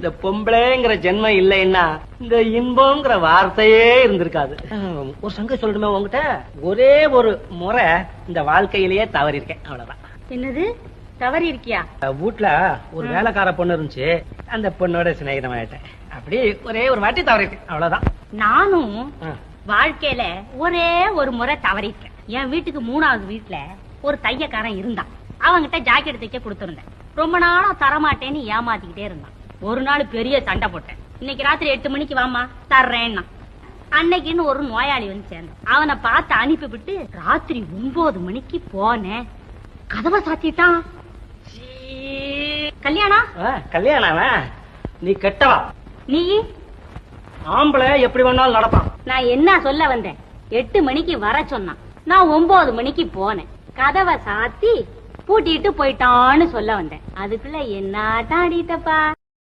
இந்த பொம்பளைங்கிற ஜென்மம் இல்லைன்னா இந்த இன்பம்ங்கிற வார்த்தையே இருந்திருக்காது. ஒரு சங்க சொல்லணுமே உங்ககிட்ட, ஒரே ஒரு முறை இந்த வாழ்க்கையிலேயே தவறி இருக்கேன், அவ்வளவுதான். என்னது தவறி இருக்கியா? வீட்டுல ஒரு வேலைக்கார பொண்ணு இருந்துச்சு, அந்த பொண்ணோட சிநேகிதமாயிட்டேன். அப்படி ஒரே ஒரு வாட்டி தவறி இருக்கேன், அவ்வளவுதான். நானும் வாழ்க்கையில ஒரே ஒரு முறை தவறிட்டேன். என் வீட்டுக்கு 3வது வீட்டுல ஒரு தையக்காரன் இருந்தான். அவங்கிட்ட ஜாக்கெட் தைக்க கொடுத்திருந்தேன். ரொம்ப நாளா தரமாட்டேன்னு ஏமாத்திக்கிட்டே இருந்தான். ஒரு நாள் பெரிய சண்டை போட்டேன். இன்னைக்கு ராத்திரி 8 மணிக்கு வாமா தர்றேன்னா. அன்னைக்குன்னு ஒரு நோயாளி வந்து சேர்ந்தான். அவனை பார்த்து அனுப்பிவிட்டு ராத்திரி 9 மணிக்கு போனேன். கதவை சாத்திட்டான். கல்யாணம் நீ கெட்டவா? நீ ஆம்பளை எப்படி வேணாலும் நடப்பான். நான் என்ன சொல்ல வந்தேன்? 8 மணிக்கு வர சொன்னான். நான் 9 மணிக்கு போனேன். கதவை சாத்தி பூட்டிட்டு போயிட்டான்னு சொல்ல வந்தேன். அதுக்குள்ள என்ன ஆடிட்டப்பா.